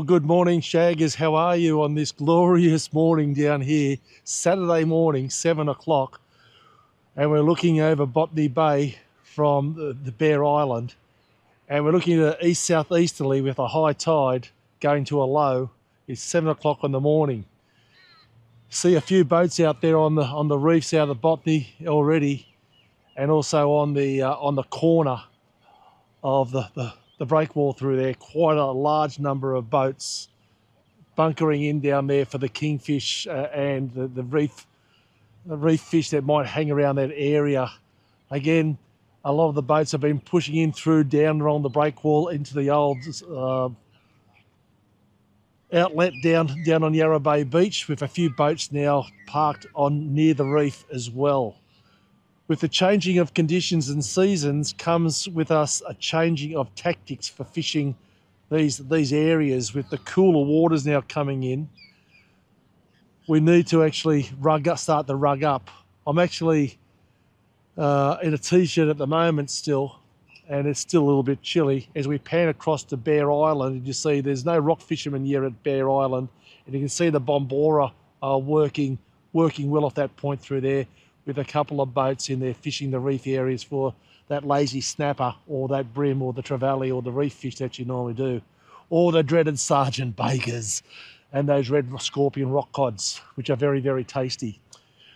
Well, good morning, Shaggers. How are you on this glorious morning down here? Saturday morning, 7 o'clock, and we're looking over Botany Bay from the Bear Island, and we're looking at east-southeasterly with a high tide going to a low. It's 7 o'clock in the morning. See a few boats out there on the reefs out of Botany already, and also on the corner of the breakwall through there. Quite a large number of boats bunkering in down there for the kingfish and the reef fish that might hang around that area. Again, a lot of the boats have been pushing in through down along the breakwall into the old outlet down on Yarra Bay Beach, with a few boats now parked on near the reef as well. With the changing of conditions and seasons comes with us a changing of tactics for fishing these areas. With the cooler waters now coming in, we need to actually start to rug up. I'm actually in a t-shirt at the moment still, and it's still a little bit chilly as we pan across to Bear Island. And you see there's no rock fishermen here at Bear Island, and you can see the Bombora are working well off that point through there, with a couple of boats in there fishing the reef areas for that lazy snapper or that brim or the trevally or the reef fish that you normally do, or the dreaded Sergeant Bakers and those red scorpion rock cods, which are very, very tasty.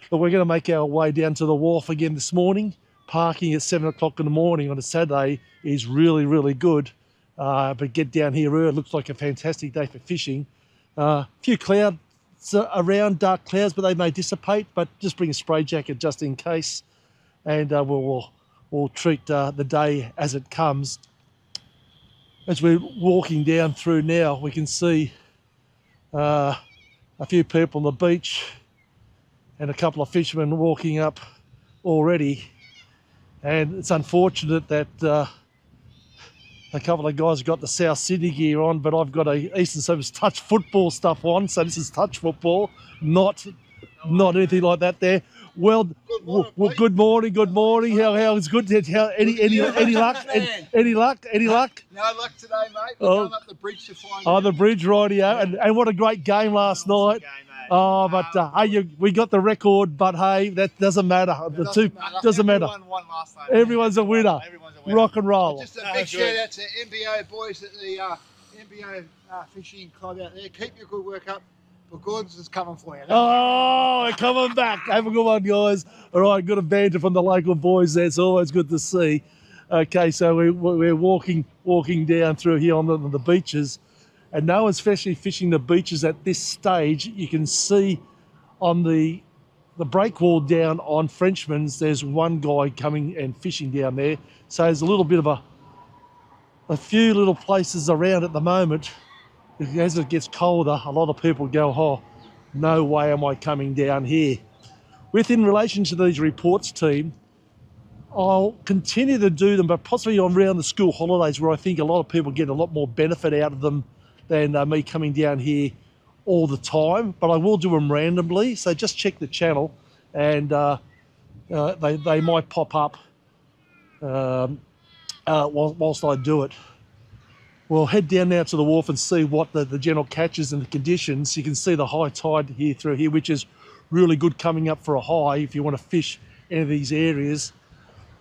But we're going to make our way down to the wharf again this morning. Parking at 7 o'clock in the morning on a Saturday is really, really good. But get down here early. It looks like a fantastic day for fishing. A few clouds around, dark clouds, but they may dissipate. But just bring a spray jacket just in case, and we'll treat the day as it comes. As we're walking down through now, we can see a few people on the beach and a couple of fishermen walking up already. And it's unfortunate that a couple of guys got the South Sydney gear on, but I've got a Eastern Service touch football stuff on, so this is touch football, not anything like that there. Well, good morning. How is good? Any luck? Any luck? No luck today, mate. We're going up the bridge to find the bridge, rightio. And what a great game last night. Hey, we got the record, but hey, that doesn't matter. Doesn't matter. Everyone won last night. Everyone's a winner. Rock and roll. Just a big shout out to MBO boys at the MBO fishing club out there. Keep your good work up. But Gordon's is coming for you. Oh, we're coming back. Have a good one, guys. All right, good a banter from the local boys there. It's always good to see. Okay, so we're walking down through here on the beaches, and no one's especially fishing the beaches at this stage. You can see on the breakwall down on Frenchman's, there's one guy coming and fishing down there. So there's a little bit of a few little places around at the moment. As it gets colder, a lot of people go, oh, no way am I coming down here. In relation to these reports, team, I'll continue to do them, but possibly around the school holidays, where I think a lot of people get a lot more benefit out of them than me coming down here all the time. But I will do them randomly, so just check the channel, and they might pop up whilst I do it. We'll head down now to the wharf and see what the general catches and the conditions. You can see the high tide here through here, which is really good coming up for a high if you want to fish any of these areas.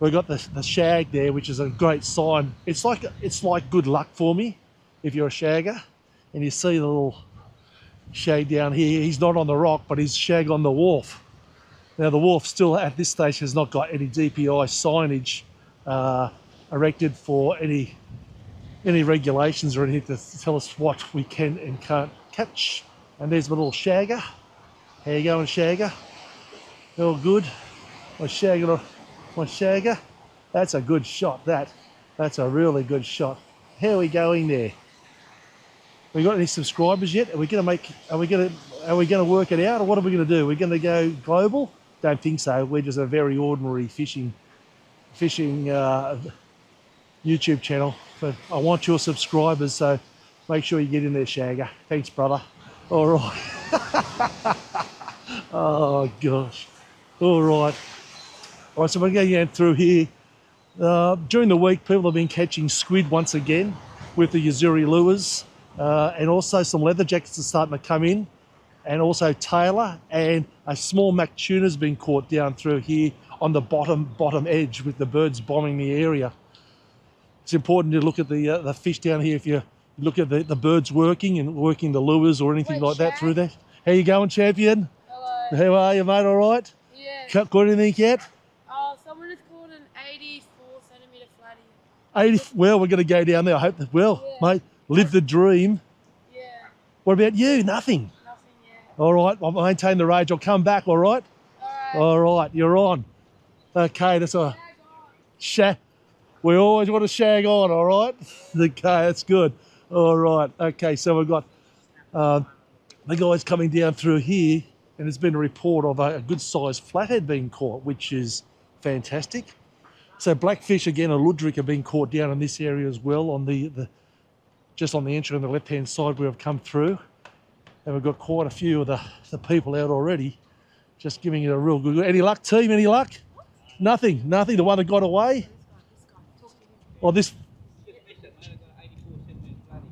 We've got the shag there, which is a great sign. It's like good luck for me if you're a shagger. And you see the little shag down here. He's not on the rock, but he's shag on the wharf. Now the wharf still at this stage has not got any DPI signage erected for any regulations or anything to tell us what we can and can't catch. And there's my little shagger. How you going, shagger? All good? My shagger. That's a good shot, that's a really good shot. How are we going there? We got any subscribers yet? Are we gonna work it out, or what are we gonna do? We're gonna go global? Don't think so. We're just a very ordinary fishing YouTube channel, but I want your subscribers, so make sure you get in there, Shagger. Thanks, brother. All right. Oh gosh. All right, so we're going through here. During the week, people have been catching squid once again with the Yuzuri lures. and also some leather jackets are starting to come in, and also tailor, and a small mac tuna's been caught down through here on the bottom edge with the birds bombing the area. It's important to look at the fish down here. If you look at the birds working the lures or anything like that through there. How you going, champion? Hello. How are you, mate? All right? Yeah. Caught anything yet? Someone has caught an 84 centimetre flatty. 80. Well, we're going to go down there. I hope that. Well, mate, live the dream. Yeah. What about you? Nothing. Nothing yet. All right. I'll maintain the rage. I'll come back. All right. Alright. All right. You're on. Okay. That's a shag. We always want to shag on. All right. Okay. That's good. All right. Okay. So we've got the guys coming down through here, and there's been a report of a good-sized flathead being caught, which is fantastic. So blackfish again and luderick have been caught down in this area as well, on the just on the entry on the left-hand side where I've come through, and we've got quite a few of the people out already, just giving it a real good. Any luck, team? Any luck? Nothing. The one that got away. Oh, this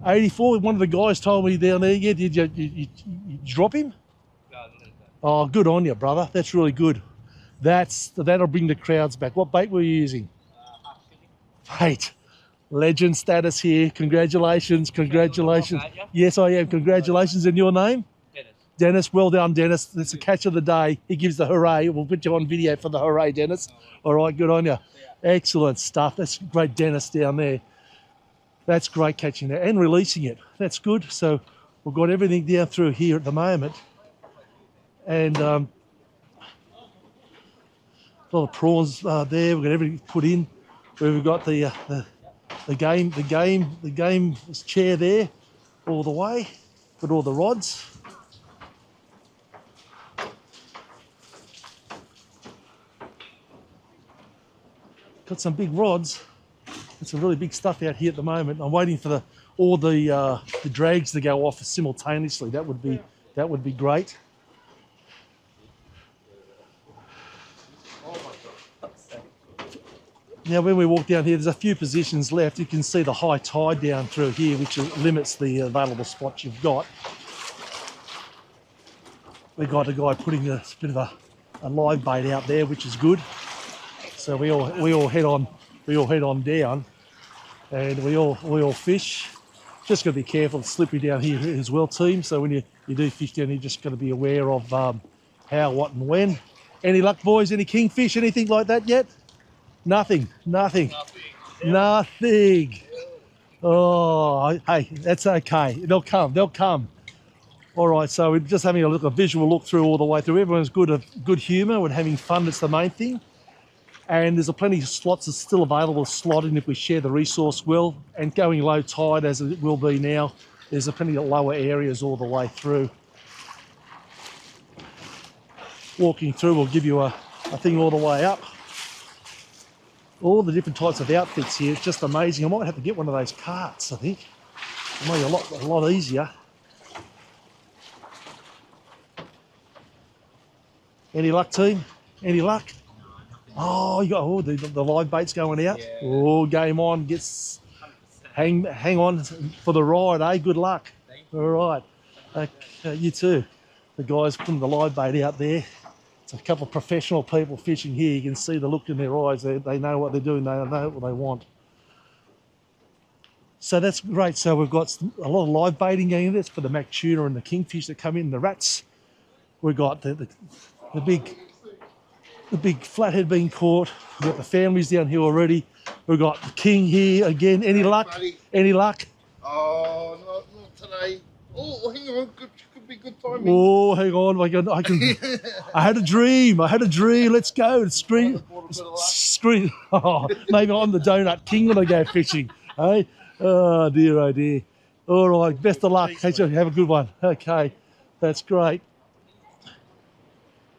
84. One of the guys told me down there. Yeah, did you drop him? Oh, good on you, brother. That's really good. That'll bring the crowds back. What bait were you using? Mate, legend status here. Congratulations. Yes, I am. Congratulations. And your name? Dennis. Well done, Dennis. That's the catch of the day. He gives the hooray. We'll put you on video for the hooray, Dennis. All right, good on you. Excellent stuff. That's great, Dennis, down there. That's great catching that and releasing it. That's good. So we've got everything down through here at the moment. And a lot of prawns there. We've got everything put in. We've got the game chair there all the way. Got all the rods. Got some big rods. Got some really big stuff out here at the moment. I'm waiting for all the drags to go off simultaneously. That would be great. Now, when we walk down here, there's a few positions left. You can see the high tide down through here, which limits the available spots you've got. We got a guy putting a bit of a live bait out there, which is good. So we all head on down, and we all fish. Just got to be careful, it's slippery down here as well, team. So when you do fish down here, just got to be aware of how, what, and when. Any luck, boys? Any kingfish? Anything like that yet? Nothing. Oh, hey, that's okay. They'll come. All right, so we're just having a visual look through all the way through. Everyone's good humour. We're having fun. That's the main thing. And there's plenty of slots that's still available to slot in if we share the resource well. And going low tide, as it will be now, there's plenty of lower areas all the way through. Walking through will give you a thing all the way up. All the different types of outfits here, it's just amazing. I might have to get one of those carts, I think. It might be a lot easier. Any luck, team? Any luck? Oh, you got the live bait's going out. Yeah. Oh, game on. Hang on for the ride, eh? Good luck. All right. You too. The guys putting the live bait out there. It's a couple of professional people fishing here. You can see the look in their eyes. They know what they're doing. They know what they want. So that's great. So we've got a lot of live baiting going in there. It's for the mac tuna and the kingfish that come in, the rats. We've got the big flathead being caught. We've got the families down here already. We've got the king here again. Any luck? Buddy. Any luck? Oh, not today. Oh, hang on. Could be good timing. Oh, hang on. I had a dream. Let's go. Scream. Oh, maybe I'm the donut king when I go fishing. Hey? Oh, dear, oh, dear. All right. Best of luck. Have a good one. Okay. That's great.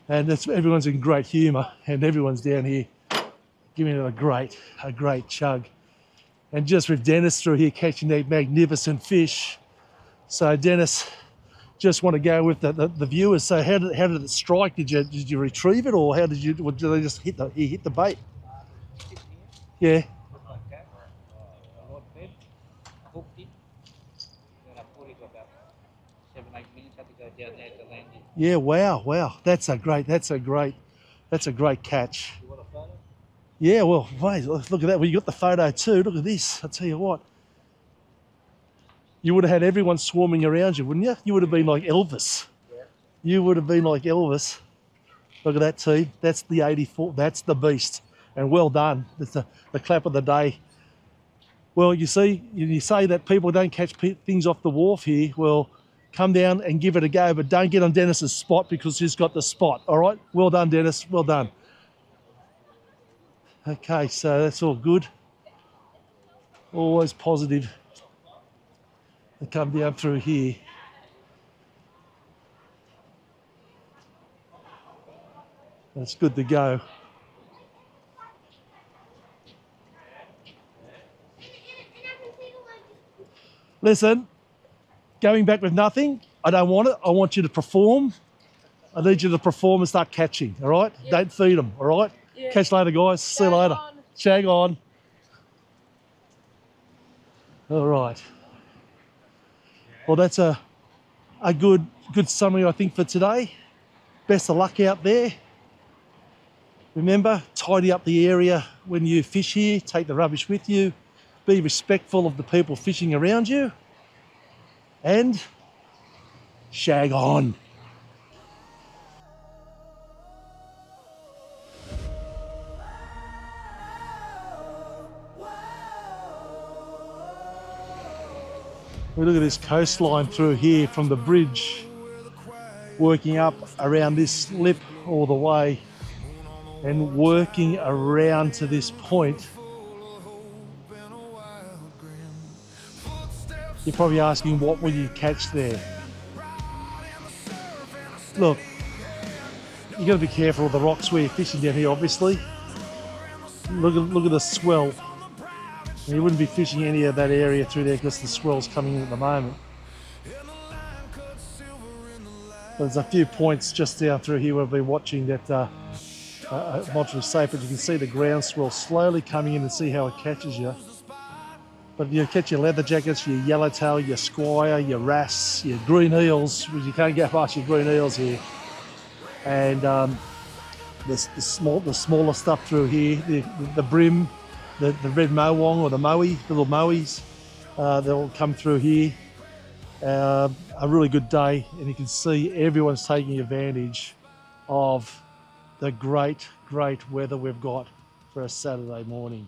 And everyone's in great humour, and everyone's down here giving it a great chug. And just with Dennis through here catching that magnificent fish. So Dennis, just want to go with the viewers. So how did it strike? Did you retrieve it, or did they just hit the bait? Yeah. down there to land it. Yeah, wow. That's a great catch. You want a photo? Yeah, well, wait, look at that. Well, you got the photo too. Look at this. I'll tell you what. You would have had everyone swarming around you, wouldn't you? You would have been like Elvis. Yeah. You would have been like Elvis. Look at that team. That's the 84. That's the beast. And well done. That's the clap of the day. Well, you see, you say that people don't catch things off the wharf here. Well, come down and give it a go, but don't get on Dennis's spot because he's got the spot. All right? Well done, Dennis. Well done. Okay, so that's all good. Always positive. And come down through here. That's good to go. Listen, going back with nothing, I don't want it. I want you to perform. I need you to perform and start catching, all right? Yeah. Don't feed them, all right? Yeah. Catch later, guys. See you Shag later. on. Shag on. All right. Well, that's a good summary, I think, for today. Best of luck out there. Remember, tidy up the area when you fish here. Take the rubbish with you. Be respectful of the people fishing around you. And shag on. We look at this coastline through here from the bridge, working up around this lip all the way and working around to this point. You're probably asking, what will you catch there? Look, you got to be careful of the rocks where you're fishing down here, obviously. Look at the swell. You wouldn't be fishing any of that area through there because the swell's coming in at the moment. There's a few points just down through here we've been watching that moderately safe, but you can see the ground swell slowly coming in and see how it catches you. But you catch your leather jackets, your yellowtail, your squire, your wrasse, your green eels, because you can't get past your green eels here. And the smaller stuff through here, the brim, the red mowong or the mowie, the little mowies, they'll come through here. A really good day, and you can see everyone's taking advantage of the great weather we've got for a Saturday morning.